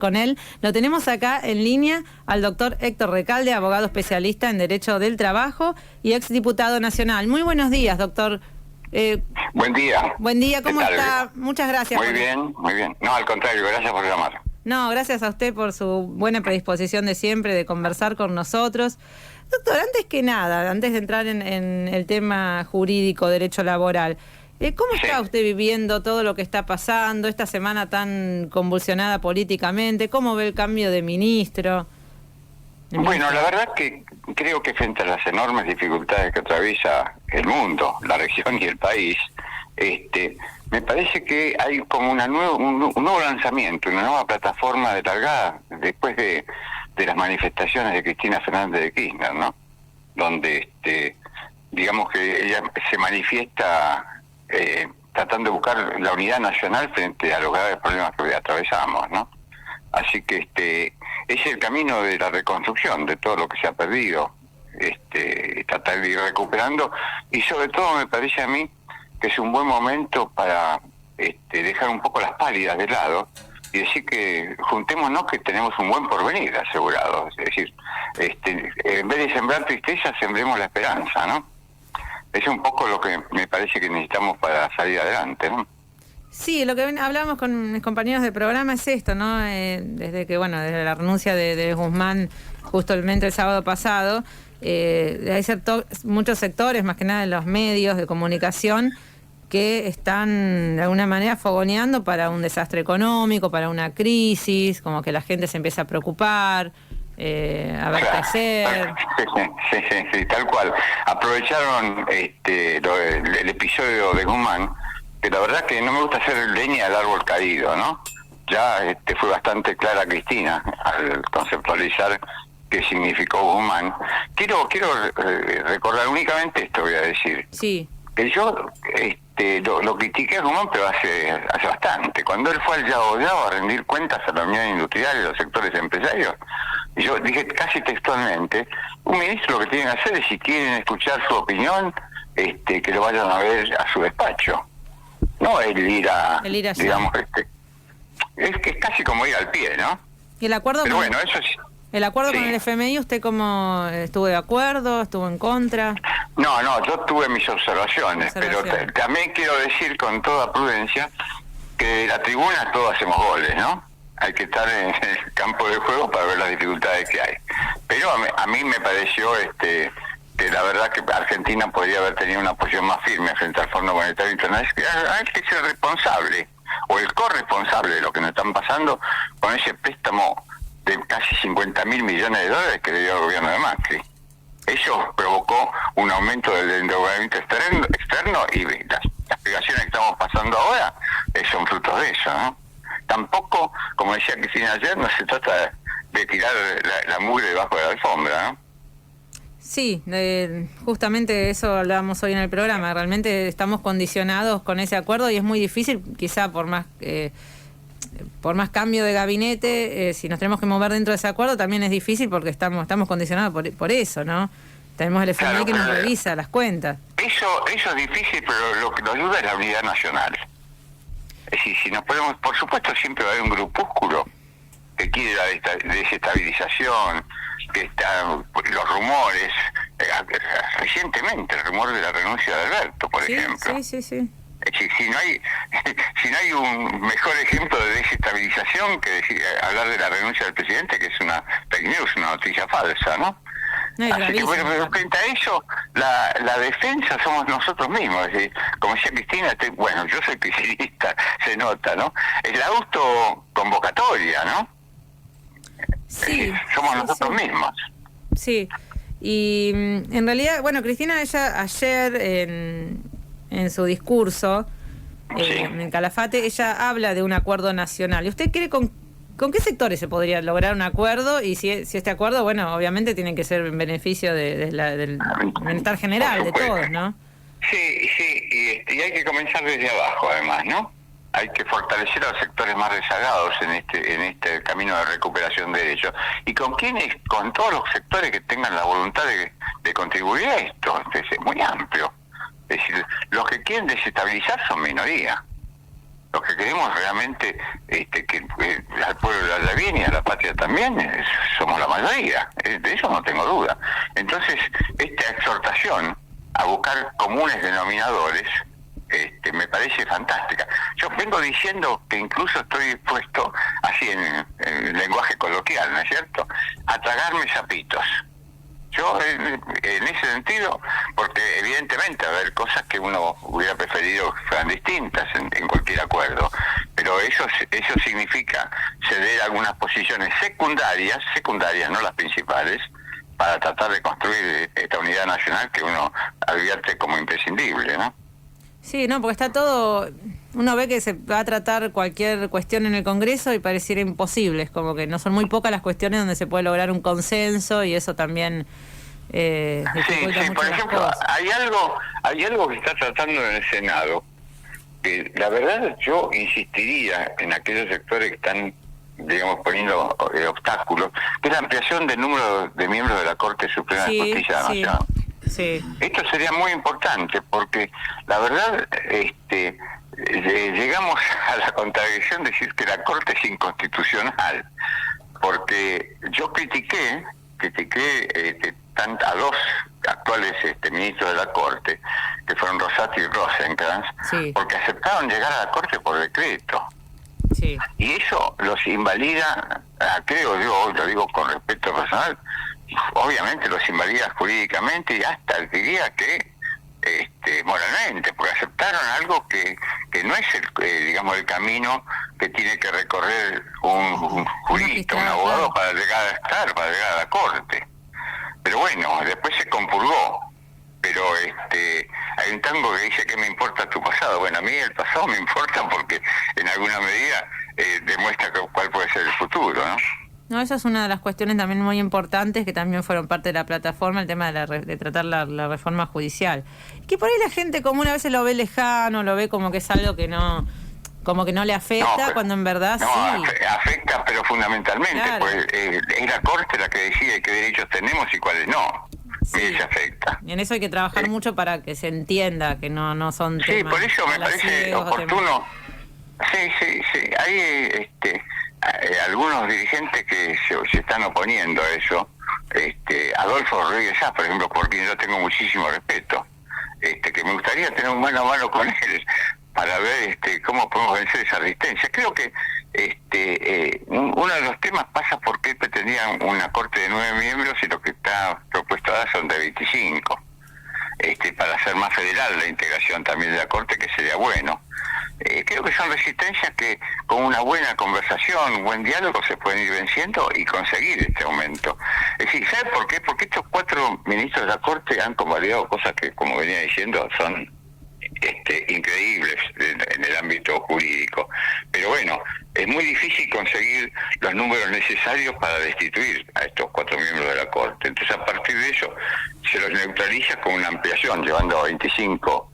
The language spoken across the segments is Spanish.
con él. Lo tenemos acá en línea al doctor Héctor Recalde, abogado especialista en Derecho del Trabajo y exdiputado nacional. Muy buenos días, doctor. Buen día. Buen día, ¿cómo está? Muchas gracias. Muy bien, muy bien. No, al contrario, gracias por llamar. No, gracias a usted por su buena predisposición de siempre de conversar con nosotros. Doctor, antes que nada, antes de entrar en el tema jurídico, derecho laboral, ¿cómo está usted viviendo todo lo que está pasando, esta semana tan convulsionada políticamente? ¿Cómo ve el cambio de ministro? Bueno, la verdad que creo que frente a las enormes dificultades que atraviesa el mundo, la región y el país, me parece que hay como un nuevo lanzamiento, una nueva plataforma de largada después de las manifestaciones de Cristina Fernández de Kirchner, ¿no? Donde, digamos que ella se manifiesta tratando de buscar la unidad nacional frente a los graves problemas que atravesamos, ¿no? Así que es el camino de la reconstrucción de todo lo que se ha perdido, tratar de ir recuperando, y sobre todo me parece a mí que es un buen momento para dejar un poco las pálidas de lado y decir que juntémonos, que tenemos un buen porvenir asegurado. Es decir, en vez de sembrar tristeza, sembremos la esperanza, ¿no? Es un poco lo que me parece que necesitamos para salir adelante, ¿no? Sí, lo que hablamos con mis compañeros de programa es esto, ¿no? Desde la renuncia de Guzmán justamente el sábado pasado, hay muchos sectores, más que nada en los medios de comunicación, que están de alguna manera fogoneando para un desastre económico, para una crisis, como que la gente se empieza a preocupar, a ver qué hacer. Sí, tal cual. Aprovecharon el episodio de Guzmán, que la verdad que no me gusta hacer leña al árbol caído, ¿no? Ya fue bastante clara Cristina al conceptualizar qué significó Guzmán. Quiero recordar únicamente esto, voy a decir. Sí. Que yo lo critiqué a Guzmán, pero hace bastante. Cuando él fue al Yao a rendir cuentas a la Unión Industrial y los sectores empresarios, yo dije casi textualmente, un ministro lo que tiene que hacer es, si quieren escuchar su opinión, que lo vayan a ver a su despacho. No el ir a, digamos, es que es casi como ir al pie, ¿no? Y el acuerdo pero bueno, eso sí. El acuerdo con el FMI, ¿usted cómo estuvo de acuerdo? ¿Estuvo en contra? No, yo tuve mis observaciones. Pero también quiero decir con toda prudencia que de la tribuna todos hacemos goles, ¿no? Hay que estar en el campo de juego para ver las dificultades que hay. Pero a mí me pareció que la verdad que Argentina podría haber tenido una posición más firme frente al Fondo Monetario Internacional. Hay que ser responsable, o el corresponsable de lo que nos están pasando con ese préstamo de casi 50.000 millones de dólares que le dio el gobierno de Macri. Eso provocó un aumento del endeudamiento externo, y las explicaciones que estamos pasando ahora son frutos de eso, ¿no? Tampoco, como decía Cristina ayer, no se trata de tirar la mugre debajo de la alfombra, ¿no? Sí, justamente eso hablábamos hoy en el programa. Realmente estamos condicionados con ese acuerdo y es muy difícil, quizá por más cambio de gabinete, si nos tenemos que mover dentro de ese acuerdo también es difícil porque estamos condicionados por eso, ¿no? Tenemos el FMI que nos revisa las cuentas. Eso es difícil, pero lo que nos ayuda es la unidad nacional. Es decir, si nos ponemos, por supuesto siempre va a haber un grupúsculo que quiere la desestabilización, que están los rumores, recientemente el rumor de la renuncia de Alberto, por ejemplo. Sí. Es decir, si no hay un mejor ejemplo de desestabilización que hablar de la renuncia del presidente, que es una fake news, una noticia falsa, ¿no? Así que bueno, pero frente a eso, la defensa somos nosotros mismos. Es decir, como decía Cristina, bueno, yo soy cristianista, se nota, ¿no? Es la autoconvocatoria, ¿no? Sí. Somos nosotros mismos. Sí, y en realidad, bueno, Cristina, ella ayer en su discurso en el Calafate, ella habla de un acuerdo nacional. ¿Y usted cree con qué sectores se podría lograr un acuerdo? Y si este acuerdo, bueno, obviamente tiene que ser en beneficio del bienestar general de todos, ¿no? Sí, y hay que comenzar desde abajo, además, ¿no? Hay que fortalecer a los sectores más rezagados en este camino de recuperación de derechos. ¿Y con quiénes? Con todos los sectores que tengan la voluntad de contribuir a esto. Es muy amplio. Es decir, los que quieren desestabilizar son minoría. Los que queremos realmente que al pueblo le vaya bien y a la patria también, somos la mayoría, de eso no tengo duda. Entonces, esta exhortación a buscar comunes denominadores me parece fantástica. Yo vengo diciendo que incluso estoy dispuesto, así en lenguaje coloquial, ¿no es cierto?, a tragarme sapitos. Yo, en ese sentido, porque evidentemente va a haber cosas que uno hubiera preferido que fueran distintas en cualquier acuerdo, pero eso significa ceder algunas posiciones secundarias, no las principales, para tratar de construir esta unidad nacional que uno advierte como imprescindible, ¿no? Sí, no, porque está todo... Uno ve que se va a tratar cualquier cuestión en el Congreso y pareciera imposible. Es como que no son muy pocas las cuestiones donde se puede lograr un consenso y eso también dificulta mucho por ejemplo, las cosas. hay algo que está tratando en el Senado, que la verdad yo insistiría en aquellos sectores que están, digamos, poniendo obstáculos, que es la ampliación del número de miembros de la Corte Suprema de Justicia de la Nación. Sí. Esto sería muy importante porque la verdad llegamos a la contradicción de decir que la Corte es inconstitucional, porque yo critiqué a dos actuales ministros de la Corte, que fueron Rosati y Rosencrantz, porque aceptaron llegar a la Corte por decreto. Sí. Y eso los invalida, creo yo, lo digo con respeto personal, obviamente los invalida jurídicamente y hasta diría que moralmente, porque aceptaron algo que no es el camino que tiene que recorrer un jurista, un abogado para llegar a la Corte. Pero bueno, después se compurgó. Pero hay un tango que dice que me importa tu pasado. Bueno, a mí el pasado me importa porque en alguna medida demuestra cuál puede ser el futuro, ¿no? No, esa es una de las cuestiones también muy importantes que también fueron parte de la plataforma, el tema de tratar la reforma judicial. Que por ahí la gente común a veces lo ve lejano, lo ve como que es algo que no le afecta, cuando en verdad sí. Afecta, pero fundamentalmente, claro. Pues es la Corte la que decide qué derechos tenemos y cuáles no. Sí. Y se afecta. Y en eso hay que trabajar mucho para que se entienda que no son temas. Sí, por eso me parece oportuno. Sí. Hay algunos dirigentes que se están oponiendo a eso. Adolfo Rodríguez Sá, por ejemplo, por quien yo tengo muchísimo respeto, que me gustaría tener un mano a mano con él para ver cómo podemos vencer esa resistencia. Creo que uno de los temas pasa porque él pretendía una corte de 9 miembros y lo que está propuesto ahora son de 25, para hacer más federal la integración también de la corte, que sería bueno. Creo que son resistencias que con una buena conversación, un buen diálogo se pueden ir venciendo y conseguir este aumento. Es decir, ¿sabe por qué? Porque estos 4 ministros de la Corte han convalidado cosas que, como venía diciendo, son increíbles en el ámbito jurídico. Pero bueno, es muy difícil conseguir los números necesarios para destituir a estos 4 miembros de la Corte. Entonces, a partir de eso, se los neutraliza con una ampliación, llevando a 25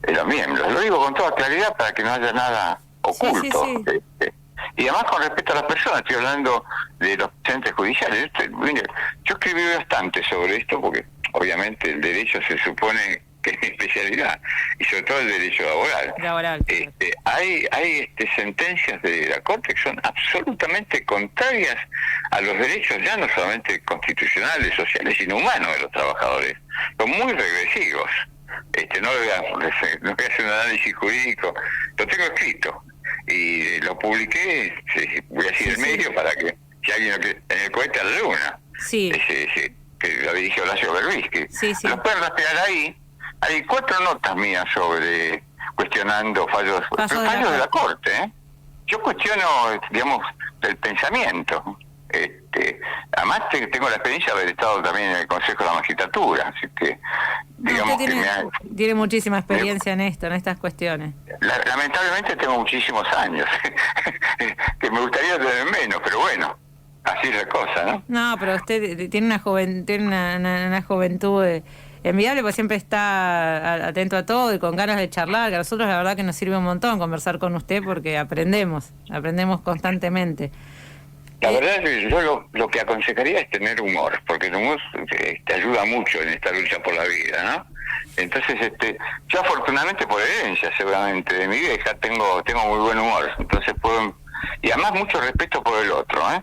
los miembros. Lo digo con toda claridad para que no haya nada oculto. Sí. Y además con respecto a las personas, estoy hablando de los entes judiciales. Mire, yo escribí bastante sobre esto porque obviamente el derecho se supone que es mi especialidad, y sobre todo el derecho laboral. Hay sentencias de la Corte que son absolutamente contrarias a los derechos ya no solamente constitucionales, sociales, sino humanos de los trabajadores. Son muy regresivos. No voy a hacer un análisis jurídico, lo tengo escrito y lo publiqué, voy a decir el medio para que si alguien en el cohete a la luna, que lo dirigió Horacio Berbis, que lo pueden rastrear ahí. Hay 4 notas mías sobre cuestionando fallos de la Corte. Yo cuestiono, digamos, el pensamiento. Además tengo la experiencia de haber estado también en el Consejo de la Magistratura, así que digamos tiene muchísima experiencia en estas cuestiones. Lamentablemente tengo muchísimos años que me gustaría tener menos, pero bueno, así es la cosa, ¿no? No, pero usted tiene una juventud envidiable, porque siempre está atento a todo y con ganas de charlar, que a nosotros la verdad que nos sirve un montón conversar con usted porque aprendemos constantemente. La verdad es que yo lo que aconsejaría es tener humor, porque el humor te ayuda mucho en esta lucha por la vida, ¿no? Entonces, yo afortunadamente por herencia, seguramente, de mi vieja, tengo muy buen humor. Entonces puedo... Y además mucho respeto por el otro, ¿eh?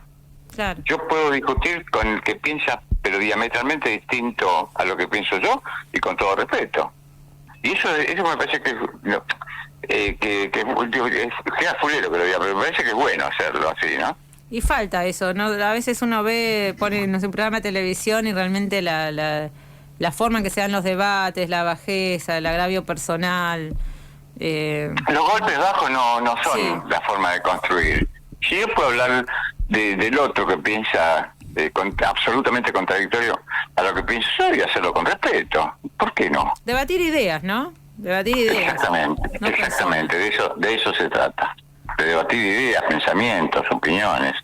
Claro. Yo puedo discutir con el que piensa, pero diametralmente distinto a lo que pienso yo, y con todo respeto. Y eso me parece que... No, queda fulero, pero me parece que es bueno hacerlo así, ¿no? Y falta eso, ¿no? A veces uno pone, no sé, un programa de televisión y realmente la forma en que se dan los debates, la bajeza, el agravio personal. Los golpes bajos no son la forma de construir. Si yo puedo hablar del otro que piensa absolutamente contradictorio a lo que pienso yo, y hacerlo con respeto, ¿por qué no? Debatir ideas, ¿no? Debatir ideas. Exactamente, de eso se trata. De debatir ideas, pensamientos, opiniones.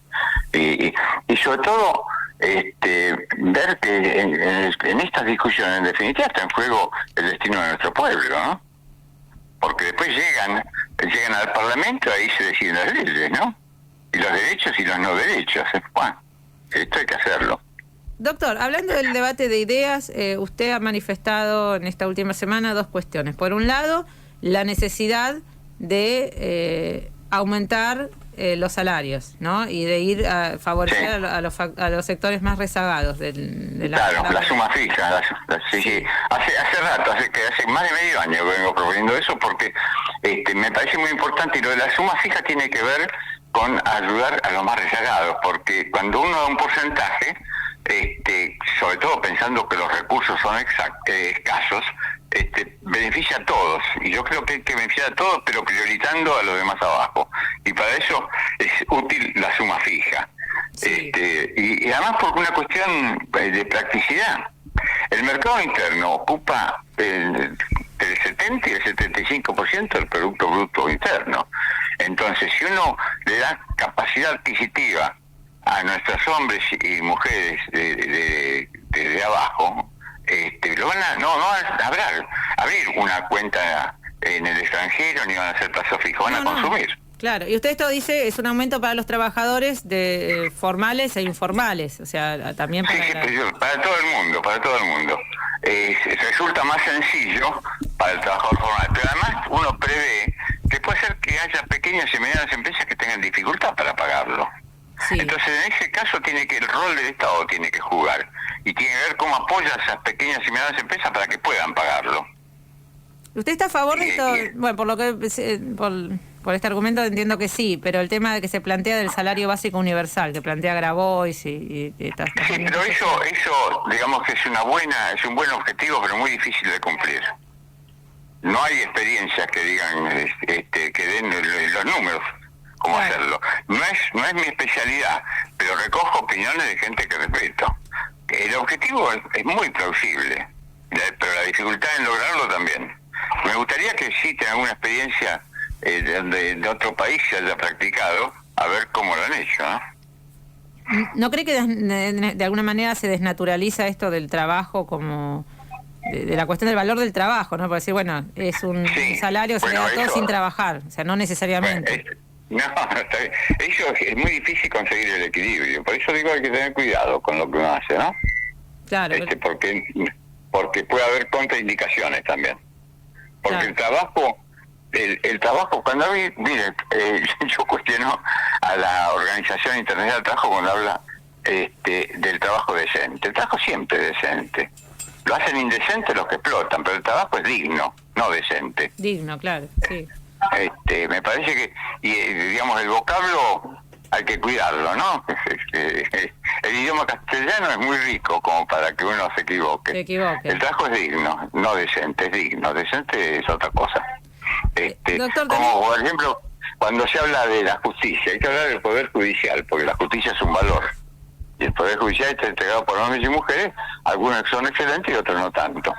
Y sobre todo, ver que en estas discusiones, en definitiva, está en juego el destino de nuestro pueblo, ¿no? Porque después llegan al Parlamento, ahí se deciden las leyes, ¿no? Y los derechos y los no derechos. Bueno, esto hay que hacerlo. Doctor, hablando del debate de ideas, usted ha manifestado en esta última semana dos cuestiones. Por un lado, la necesidad de aumentar los salarios, ¿no? Y de ir a favorecer a los sectores más rezagados de la suma fija. Sí. Hace rato, hace más de medio año que vengo proponiendo eso, porque me parece muy importante, y lo de la suma fija tiene que ver con ayudar a los más rezagados, porque cuando uno da un porcentaje, sobre todo pensando que los recursos son escasos, beneficia a todos, y yo creo que hay que beneficiar a todos, pero priorizando a los demás abajo, y para eso es útil la suma fija. Sí. Y además por una cuestión de practicidad. El mercado interno ocupa el 70 y el 75% del Producto Bruto Interno. Entonces, si uno le da capacidad adquisitiva a nuestros hombres y mujeres de abajo, no van a abrir una cuenta en el extranjero, ni van a hacer plazo fijo, van a consumir. Claro, y usted esto dice, es un aumento para los trabajadores formales e informales, o sea, también para... Sí, para todo el mundo. Resulta más sencillo para el trabajador formal, pero además uno prevé que puede ser que haya pequeñas y medianas empresas que tengan dificultad para pagarlo. Sí. Entonces, en ese caso el rol del Estado tiene que jugar, y tiene que ver cómo apoya a esas pequeñas y medianas empresas para que puedan pagarlo. ¿Usted está a favor de esto? Bueno, por lo que por este argumento entiendo que sí, pero el tema de que se plantea del salario básico universal, que plantea Grabois y sí, pero eso digamos que es un buen objetivo, pero muy difícil de cumplir. No hay experiencias que digan que den los números cómo hacerlo. No es mi especialidad, pero recojo opiniones de gente que respeto. El objetivo es muy plausible, pero la dificultad en lograrlo también. Me gustaría que exista alguna experiencia de otro país se haya practicado, a ver cómo lo han hecho, ¿no? ¿No cree que de alguna manera se desnaturaliza esto del trabajo como de la cuestión del valor del trabajo, ¿no? Por decir, bueno, es un salario que se le da todo sin trabajar, o sea, no necesariamente. No, está bien. Eso es muy difícil conseguir el equilibrio, por eso digo hay que tener cuidado con lo que uno hace, ¿no? Claro. Porque puede haber contraindicaciones también. Porque el trabajo, cuando yo cuestiono a la Organización Internacional del Trabajo cuando habla del trabajo decente. El trabajo siempre es decente. Lo hacen indecente los que explotan, pero el trabajo es digno, no decente. Digno, claro, sí. Me parece que, digamos, el vocablo hay que cuidarlo, ¿no? El idioma castellano es muy rico como para que uno se equivoque. El trabajo es digno, no decente, es digno. Decente es otra cosa. Doctor, como por ejemplo, cuando se habla de la justicia, hay que hablar del Poder Judicial, porque la justicia es un valor. Y el Poder Judicial está entregado por hombres y mujeres, algunos son excelentes y otros no tanto.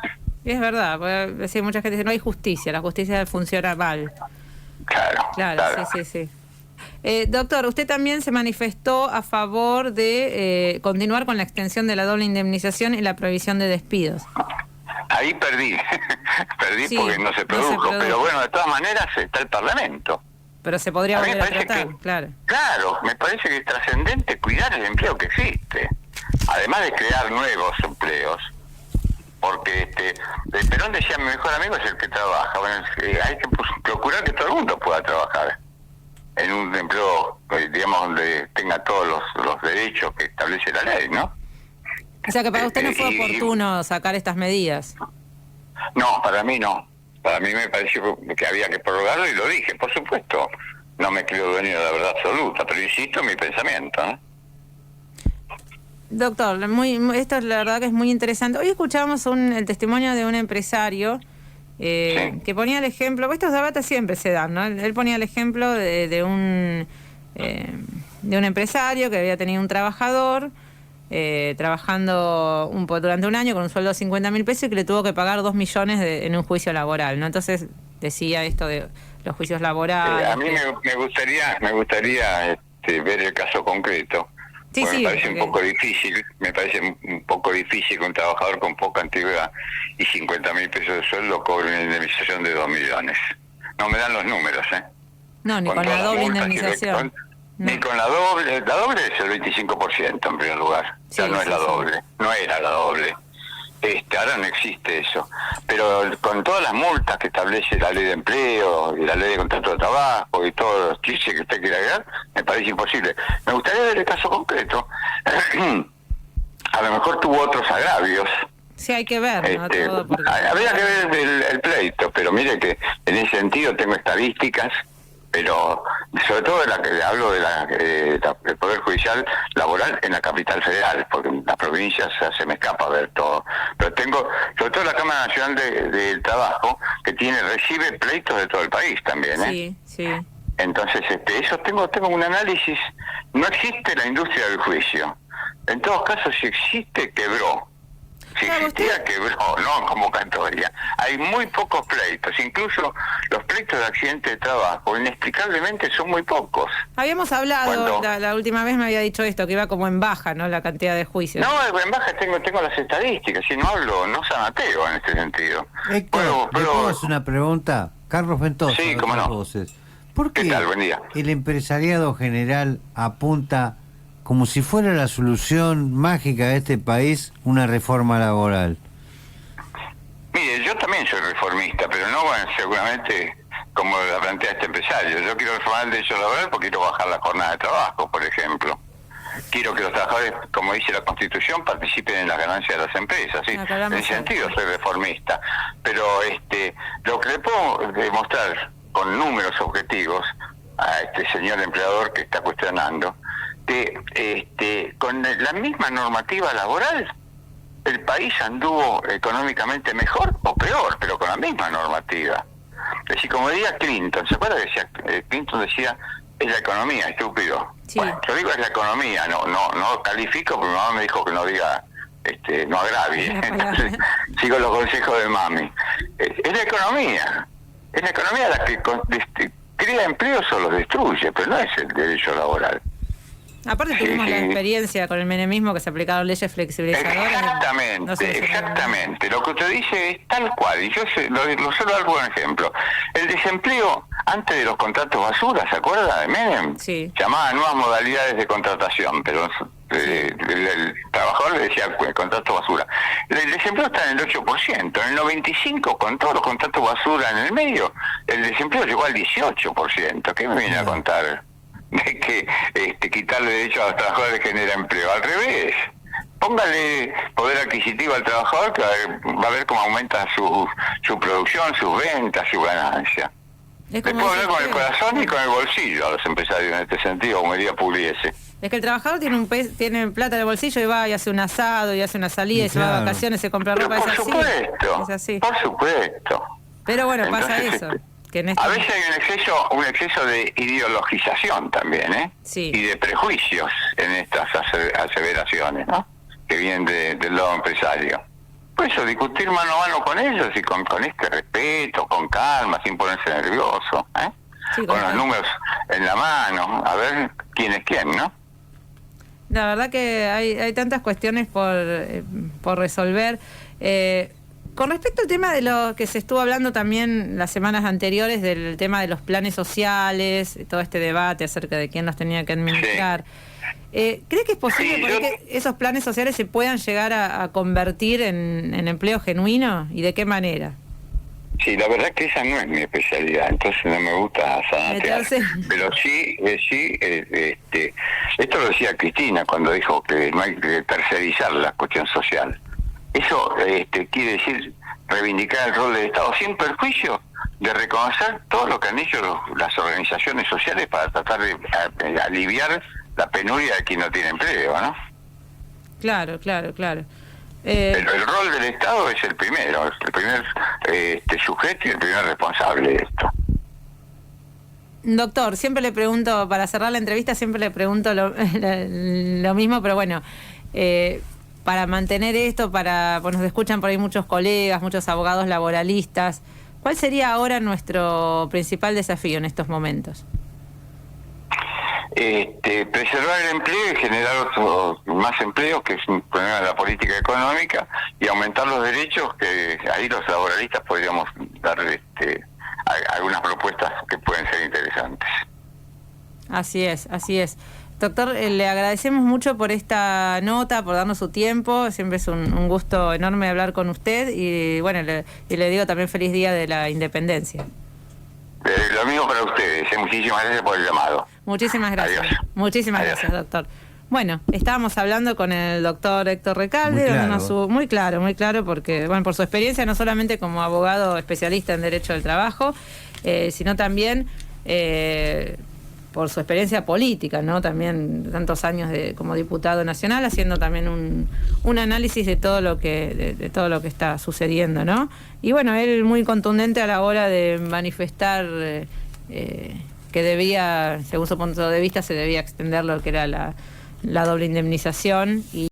Y es verdad, porque decir, mucha gente dice, no hay justicia, la justicia funciona mal. Claro. Sí. Doctor, usted también se manifestó a favor de continuar con la extensión de la doble indemnización y la prohibición de despidos. Ahí perdí porque no se produjo, pero bueno, de todas maneras está el Parlamento. Pero se podría volver a tratar, claro. Claro, me parece que es trascendente cuidar el empleo que existe, además de crear nuevos empleos. porque Perón decía, mi mejor amigo es el que trabaja. Bueno, hay que procurar que todo el mundo pueda trabajar en un empleo, digamos, donde tenga todos los derechos que establece la ley, ¿no? O sea que para usted no fue oportuno sacar estas medidas. No, para mí no. Para mí me pareció que había que prorrogarlo y lo dije, por supuesto. No me creo dueño de la verdad absoluta, pero insisto en mi pensamiento, ¿no? Doctor, esto la verdad que es muy interesante. Hoy escuchábamos el testimonio de un empresario Sí. que ponía el ejemplo, estos debates siempre se dan, ¿no? Él ponía el ejemplo de un empresario que había tenido un trabajador trabajando durante un año con un sueldo de 50.000 pesos y que le tuvo que pagar 2 millones en un juicio laboral, ¿no? Entonces decía esto de los juicios laborales. A mí me gustaría ver el caso concreto. Sí, me parece porque... me parece un poco difícil que un trabajador con poca antigüedad y 50.000 pesos de sueldo cobre una indemnización de 2 millones. No me dan los números, ¿eh? No, ni con la doble indemnización. No. Ni con la doble es el 25% en primer lugar. Sí, ya no es la doble, no era la doble. Ahora no existe eso. Pero con todas las multas que establece la ley de empleo y la ley de contrato de trabajo y todos los chiches que usted quiera agregar, me parece imposible. Me gustaría ver el caso concreto. A lo mejor tuvo otros agravios. Sí, hay que ver, ¿no? Todo porque... Habría que ver el pleito, pero mire que en ese sentido tengo estadísticas, pero sobre todo de la que hablo del Poder Judicial Laboral en la capital federal, porque en las provincias se me escapa ver todo. Pero tengo, sobre todo la Cámara Nacional del Trabajo, que recibe pleitos de todo el país también, ¿eh? Sí, sí. Entonces, eso tengo un análisis. No existe la industria del juicio. En todos casos, si existe, quebró. Si existía, quebró, no convocatoria. Hay muy pocos pleitos, incluso los pleitos de accidente de trabajo, inexplicablemente son muy pocos. Habíamos hablado, la última vez me había dicho esto, que iba como en baja, ¿no? La cantidad de juicios. No, en baja tengo las estadísticas, y no sanateo en este sentido. Héctor, ¿le puedo hacer una pregunta? Carlos Ventosa, sí, cómo no. Voces. ¿Por qué ¿Qué tal? Buen día. El empresariado general apunta como si fuera la solución mágica de este país una reforma laboral? Mire, yo también soy reformista, pero no seguramente como la plantea este empresario. Yo quiero reformar el derecho laboral porque quiero bajar la jornada de trabajo, por ejemplo. Quiero que los trabajadores, como dice la Constitución, participen en las ganancias de las empresas. ¿Sí? En ese sentido soy reformista. Pero lo que le puedo demostrar con números objetivos a este señor empleador que está cuestionando, con la misma normativa laboral, el país anduvo económicamente mejor o peor, pero con la misma normativa. Es decir, como decía Clinton, ¿se acuerda que decía, Clinton decía, es la economía, estúpido? Sí. Bueno, yo digo es la economía, no califico, porque mi mamá me dijo que no diga, no agravie. Entonces, sigo los consejos de mami. Es la economía la que crea empleos o los destruye, pero no es el derecho laboral. Aparte tuvimos la experiencia con el menemismo que se aplicaron leyes flexibilizadoras. Exactamente. Lo que usted dice es tal cual. Y yo lo solo dar un ejemplo. El desempleo antes de los contratos basura, ¿se acuerda de Menem? Sí. Llamaba nuevas modalidades de contratación, pero el trabajador le decía contrato basura. El desempleo está en el 8%. En el 95%, con todos los contratos basura en el medio, el desempleo llegó al 18%. ¿Qué me viene a contar? De que quitarle derecho a los trabajadores genera empleo. Al revés, póngale poder adquisitivo al trabajador, que va a ver cómo aumenta su producción, sus ventas, su ganancia. Le puedo hablar con el corazón y con el bolsillo a los empresarios en este sentido, como diría Pugliese. Es que el trabajador tiene plata en el bolsillo y va y hace un asado y hace una salida y se va de vacaciones, se compra ropa. Por supuesto. Pero bueno, entonces, pasa eso. A veces hay un exceso de ideologización también, ¿eh? Sí. Y de prejuicios en estas aseveraciones, ¿no? Que vienen del lado empresario. Por eso, discutir mano a mano con ellos y con este respeto, con calma, sin ponerse nervioso, ¿eh? Sí, con los números en la mano, a ver quién es quién, ¿no? La verdad que hay tantas cuestiones por resolver. Con respecto al tema de lo que se estuvo hablando también las semanas anteriores, del tema de los planes sociales, todo este debate acerca de quién los tenía que administrar. ¿Cree que es posible que esos planes sociales se puedan llegar a convertir en empleo genuino? ¿Y de qué manera? Sí, la verdad que esa no es mi especialidad, entonces no me gusta zanatear. Pero sí, esto lo decía Cristina cuando dijo que no hay que tercerizar la cuestión social. Eso quiere decir reivindicar el rol del Estado sin perjuicio de reconocer todo lo que han hecho las organizaciones sociales para tratar de aliviar la penuria de quien no tiene empleo, ¿no? Claro. Pero el rol del Estado es el primer sujeto y el primer responsable de esto. Doctor, siempre le pregunto, para cerrar la entrevista, siempre le pregunto lo mismo, pero bueno, para mantener esto, pues nos escuchan por ahí muchos colegas, muchos abogados laboralistas, ¿cuál sería ahora nuestro principal desafío en estos momentos? Preservar el empleo y generar más empleo, que es un problema de la política económica, y aumentar los derechos, que ahí los laboralistas podríamos dar algunas propuestas que pueden ser interesantes. Así es. Doctor, le agradecemos mucho por esta nota, por darnos su tiempo. Siempre es un gusto enorme hablar con usted y bueno, le digo también feliz día de la Independencia. Lo mismo para ustedes. Muchísimas gracias por el llamado. Muchísimas gracias. Adiós. Muchísimas Adiós. Gracias, doctor. Bueno, estábamos hablando con el doctor Héctor Recalde, muy claro, porque bueno, por su experiencia no solamente como abogado especialista en Derecho del Trabajo, sino también por su experiencia política, ¿no? También tantos años como diputado nacional, haciendo también un análisis de todo lo que de todo lo que está sucediendo, ¿no? Y bueno, él muy contundente a la hora de manifestar que debía, según su punto de vista, se debía extender lo que era la doble indemnización y